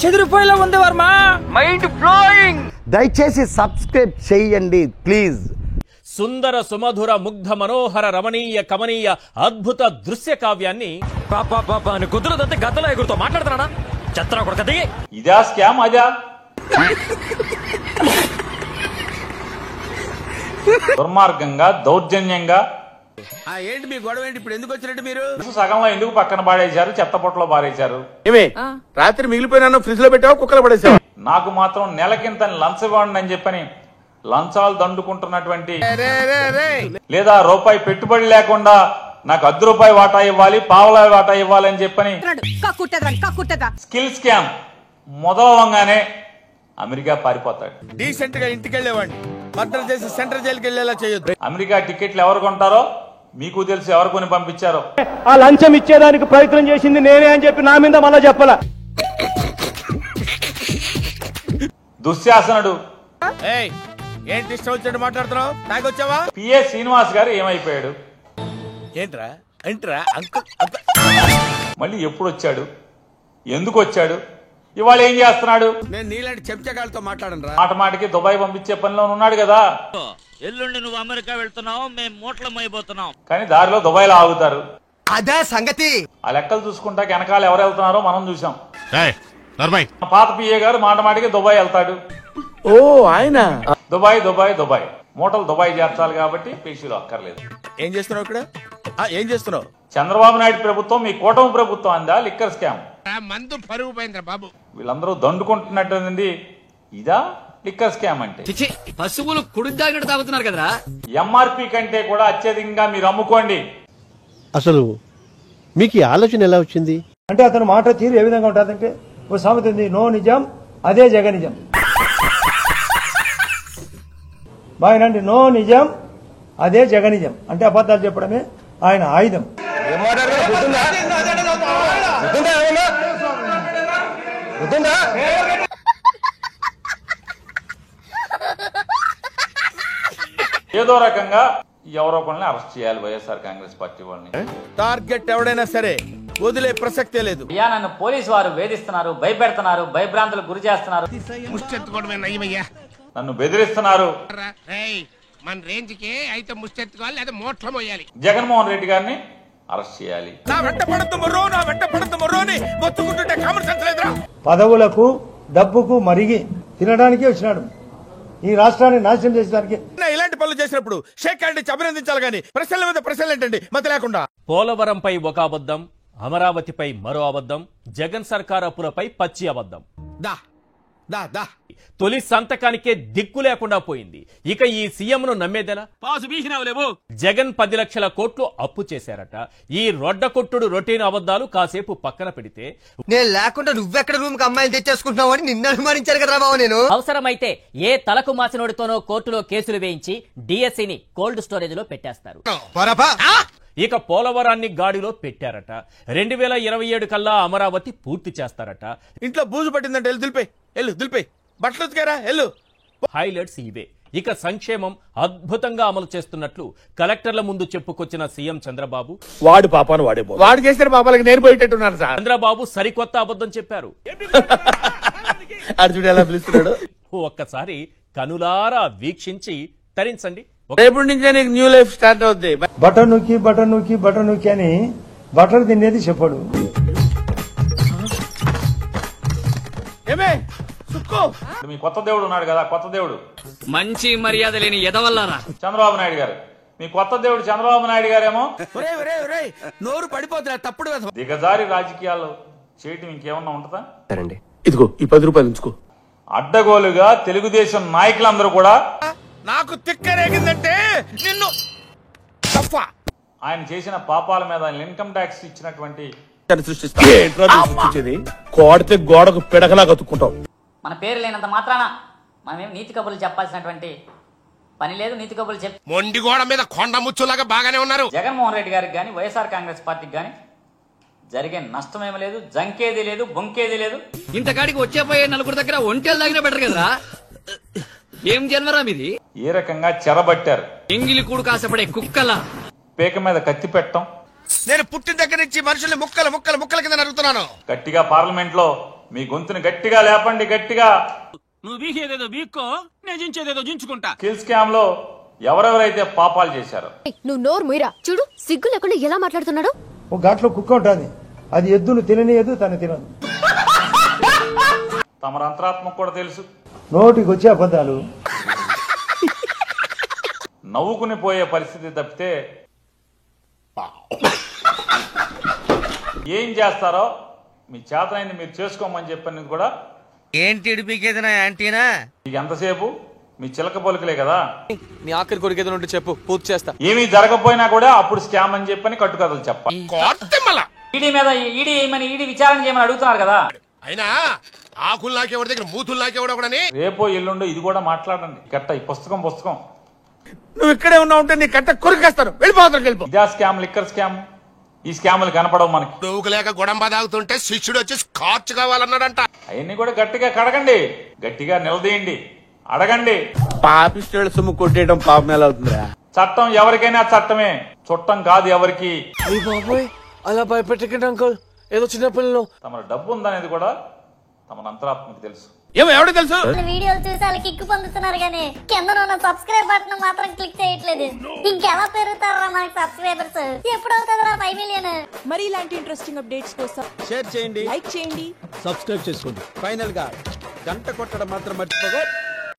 చెదిరిపోయేలా ఉంది Varma, mind blowing. దయచేసి subscribe చేయండి ప్లీజ్. సుందర సుమధుర ముగ్ధ మనోహర రమణీయ కమనీయ అద్భుత దృశ్య కావ్యాన్ని కుదురదంతే గద్దలో ఎగురుతో మాట్లాడుతున్నాడా చెత్త కొడకది. ఇదా స్కామ్ అదా దుర్మార్గంగా దౌర్జన్యంగా ఏంటి మీ గొడవ ఏంటి? ఇప్పుడు ఎందుకు వచ్చినట్టు మీరు? సగంలో ఎందుకు పక్కన పాడేశారు, చెత్త పొట్టలో పారేశారు. ఏమే రాత్రి మిగిలిపోయినా ఫ్రిడ్జ్ లో పెట్టావా, కుక్కలు పడేసావా? నాకు మాత్రం నెలకింత లంచ్ ఇవ్వండి అని చెప్పని లంచాలు దండుకుంటున్నటువంటి లేదా రూపాయి పెట్టుబడి లేకుండా నాకు ₹10 వాటా ఇవ్వాలి, పావలా వాటా ఇవ్వాలి అని చెప్పని స్కిల్ స్కామ్ మొదలవంగానే అమెరికా పారిపోతాడు. డీసెంట్ గా ఇంటికి వెళ్ళేవాడిని మర్డర్ చేసి సెంట్రల్ జైలుకి వెళ్ళేలా చేయొద్దు. అమెరికా టికెట్లు ఎవరు కొంటారో మీకు తెలుసు, ఎవరు కొని పంపించారో. ఆ లంచం ఇచ్చేదానికి ప్రయత్నం చేసింది నేనే అని చెప్పి నా మీద మళ్ళా చెప్పాల. దుశ్శాసనుడు ఏంటి ఇష్టం వచ్చినట్టు మాట్లాడుతున్నావు? తాగొచ్చావా? పిఏ శ్రీనివాస్ గారు ఏమైపోయాడు? ఏంట్రా ఏంట్రా మళ్ళీ ఎప్పుడు వచ్చాడు, ఎందుకు వచ్చాడు, ఇవాళ ఏం చేస్తున్నాడు? నేను నీలాంటి చెంచగాళ్ళతో మాట్లాడను రా. మాట మాటకి దుబాయ్ పంపించే పనిలో ఉన్నాడు కదా. ఎల్లుండి నువ్వు అమెరికా వెళ్తున్నావు, మేము మూటలు మోయబోతున్నాం. కానీ దారిలో దుబాయ్లో ఆగుతారు. అదే సంగతి. ఆ లెక్కలు చూసుకుంటా వెనకాల ఎవరు వెళ్తున్నారో మనం చూసాం. పాత పిఏ గారు మాట మాటకి దుబాయ్ వెళ్తాడు. ఓ ఆయన దుబాయ్ దుబాయ్ దుబాయ్ మూటలు దుబాయ్ చేర్చాలి కాబట్టి పేషీలు అక్కర్లేదు. ఏం చేస్తున్నావు ఇక్కడ? ఏం చేస్తున్నావు? చంద్రబాబు నాయుడు ప్రభుత్వం మీ కూటమి ప్రభుత్వం అందా లిక్కర్ స్కామ్? మందు పరుగు పోయిందిరా బాబు. వీళ్ళందరూ దండుకుంటున్నట్టుంది. ఇదా లిక్కర్ స్కామ్ అంటే? పశువులు కుడి తాగినట్టు తాగుతున్నారు కదరా. ఎంఆర్పి కంటే కూడా అత్యధికంగా మీరు అమ్ముకోండి. అసలు మీకు ఆలోచన ఎలా వచ్చింది? అంటే అతను మాట తీరు ఏ విధంగా ఉంటుందంటే, ఓ సామెత ఉంది, నో నిజం అదే జగనిజం. బాగానండి, నో నిజం అదే జగనిజం అంటే అబద్ధాలు చెప్పడమే ఆయన ఆయుధం. ఏదో రకంగా ఎవరో ఒకరిని అరెస్ట్ చేయాలి వైఎస్ఆర్ కాంగ్రెస్ పార్టీ వాళ్ళని. టార్గెట్ ఎవడైనా సరే వదిలే ప్రసక్తే లేదు. నన్ను పోలీసు వారు వేధిస్తున్నారు, భయపెడుతున్నారు, భయభ్రాంతులకు గురి చేస్తున్నారు, నన్ను బెదిరిస్తున్నారు. మన రేంజ్ కి అయితే ముష్టెత్తుకోవాలి, లేదా మోట్ల మోయాలి. జగన్మోహన్ రెడ్డి గారిని అరెస్ట్ చేయాలి. నా వెంట పడద్దు మొర్రో, నా వెంట పడద్దు మొర్రోని మొత్తుకుంటుంటే కామన్ సెన్స్ లేదురా. పదవులకు డబ్బుకు మరిగి తినడానికి వచ్చినాడు, ఈ రాష్ట్రాన్ని నాశనం చేసేదానికి. ఇలాంటి పనులు చేసినప్పుడు షేక్ హ్యాండ్ అభినందించాలి కానీ ప్రశ్నల మీద ప్రశ్నలు ఏంటండి మధ్య లేకుండా. పోలవరంపై ఒక అబద్ధం, అమరావతిపై మరో అబద్ధం, జగన్ సర్కార్ అప్పులపై పచ్చి అబద్ధం. తొలి సంతకానికే దిక్కు లేకుండా పోయింది. ఇక ఈ సీఎంను నమ్మేదెలా? జగన్ 10 లక్షల కోట్లు అప్పు చేశారట. ఈ రొడ్డ కొట్టుడు రొటీన్ అబద్దాలు కాసేపు పక్కన పెడితే, నేను లేకుండా నువ్వెక్కడ రూమ్ కి అమ్మాయిని తెచ్చేసుకుంటున్నావు అని నిన్ను అనుమానించారు కదా బాబు. నేను అవసరమైతే ఏ తలకు మాసినోడితోనో కోర్టులో కేసులు వేయించి డిఎస్సిని కోల్డ్ స్టోరేజ్ లో పెట్టేస్తారు. ఇక పోలవరాన్ని గాడిలో పెట్టారట. 2027 కల్లా అమరావతి పూర్తి చేస్తారట. ఇంట్లో బూజు పట్టిందంటే దులిపే బట్టలు ఉతికారా ఎల్లు. హైలైట్స్ ఇవే. ఇక సంక్షేమం అద్భుతంగా అమలు చేస్తున్నట్లు కలెక్టర్ల ముందు చెప్పుకొచ్చిన సీఎం చంద్రబాబు, వాడు పాపాను వాడు చేసిన పాపాలకి నేను పోయేటట్టున్నాను సార్. చంద్రబాబు సరికొత్త అబద్ధం చెప్పారు. అర్జుడు ఎలా పిలుస్తున్నాడు ఒక్కసారి కనులారా వీక్షించి తరించండి. రేపటి నుంచే నీకు న్యూ లైఫ్ స్టార్ట్ అవుద్ది. బటర్ నూకి అని బటర్ తినేది చెప్పడు. ఏమే సుక్కో, మీ కొత్త దేవుడు ఉన్నాడు కదా, కొత్త దేవుడు మంచి మర్యాద లేని ఎదవల్లారా చంద్రబాబు నాయుడు గారు. మీ కొత్త దేవుడు చంద్రబాబు నాయుడు గారేమో నోరు పడిపోతున్నా తప్పుడు దిగజారి రాజకీయాలు చేయటం ఇంకేమన్నా ఉంటుందా? ఇదిగో ఈ 10 రూపాయలు ఉంచుకో. అడ్డగోలుగా తెలుగుదేశం నాయకులందరూ కూడా నాకు తిక్కరేగిందంటే నిన్ను ఆయన చేసిన పాపాల మీద ఇన్కమ్ ట్యాక్స్ ఇచ్చినటువంటి సృష్టించేది కోడితే గోడకు పిడకలా కతుక్కుంటావు. మన పేరు లేనంత మాత్రాన మనమేం నీతి కబుర్లు చెప్పాల్సినటువంటి పని లేదు. నీతి కబుర్లు చెప్పి మొండి గోడ మీద కొండ ముచ్చులాగా బాగానే ఉన్నారు. జగన్మోహన్ రెడ్డి గారికి కానీ వైఎస్ఆర్ కాంగ్రెస్ పార్టీకి కానీ జరిగే నష్టమేమీ లేదు, జంకేది లేదు, బొంకేది లేదు. ఇంతకాడికి వచ్చేపోయే నలుగురు దగ్గర ఒంటేలు తాగినా బెటర్ కదరా. ఏం జన్మరా మీది? ఏ రకంగా చెరబట్టారు. ఎంగిలి కూడు కాసపడే కుక్కలా పేక మీద కత్తి పెట్టడం. నేను పుట్టిన దగ్గర నుంచి మనుషుల్ని ముక్కల కింద నరుగుతున్నాను. గట్టిగా పార్లమెంట్ లో మీ గొంతుని గట్టిగా లేపండి, గట్టిగా. నువ్వు బీకేదేదో బీక్కో, నేను జించేదేదో జించుకుంటా. స్కిల్ స్కామ్ లో ఎవరెవరైతే పాపాలు చేశారో. నువ్వు నోరు మీరా చూడు, సిగ్గు లేకుండా ఎలా మాట్లాడుతున్నాడు. ఒక ఘాట్లో కుక్క ఉంటుంది, అది ఎద్దును తిననియదు, తను తినదు. తమ అంతరాత్మకు కూడా తెలుసు. నోటికి వచ్చే అబద్ధాలు నవ్వుకుని పోయే పరిస్థితి తప్పితే ఏం చేస్తారో మీ చేతనైంది మీరు చేసుకోమని చెప్పని కూడా. ఏంటి ఇడిపికేదినా యాంటీనా? మీకు ఎంతసేపు మీ చిలక పలుకులే కదా. నీ ఆఖరి కొడుకు ఏదైనా ఉంటే చెప్పు, పూర్తి చేస్తా. ఏమీ జరగకపోయినా కూడా అప్పుడు స్కామ్ అని చెప్పని కట్టుకథలు చెప్పాలి. ఈడీ మీద ఈడీ విచారణ చేయమని అడుగుతున్నారు కదా. అయినా ఆకులు నాకెవరి దగ్గర మూతులు నాకెవడని. రేపో ఎల్లుండో ఇది కూడా మాట్లాడండి. కట్ట ఈ పుస్తకం నువ్వు ఇక్కడే ఉన్నావు ఉంటే నీ కట్ట కొరికేస్తాను, వెళ్ళిపోతాను. వెళ్ళిపో. ఇదా స్కామ్, లిక్కర్ స్కామ్. ఈ స్కాములు కనపడవు మనకి. నువ్వు లేక గొడంబ తాగుతుంటే శిష్యుడు వచ్చి స్కాచ్ కావాలన్నాడంట. అవన్నీ కూడా గట్టిగా కడగండి, గట్టిగా నిలదీయండి, అడగండి. పాపిస్టోళ్ళ సొమ్ము కొట్టేయడం పాపం ఎలా అవుతుందిరా? చట్టం ఎవరికైనా చట్టమే, చుట్టం కాదు ఎవరికి. అలా భయపెట్టకండి అంకుల్, ఏదో చిన్న పిల్లలు. తమ డబ్బు ఉందనేది కూడా తమ అంతరాత్మకి తెలుసు. ఎవడు తెలుసు? వీడియోలు చూసి వాళ్ళు కిక్కు పొందుతున్నారు కానీ కింద ఉన్న సబ్స్క్రైబ్ బటన్ మాత్రం క్లిక్ చేయట్లేదు. ఇంకెలా పెరుగుతారా మనకి సబ్స్క్రైబర్స్? ఎప్పుడవుతుందిరా 5 మిలియన్? మరి ఇలాంటి ఇంట్రెస్టింగ్ అప్డేట్స్ కోసం షేర్ చేయండి, లైక్ చేయండి, సబ్స్క్రైబ్ చేసుకోండి. ఫైనల్ గా గంట కొట్టడం మాత్రం మర్చిపోగా.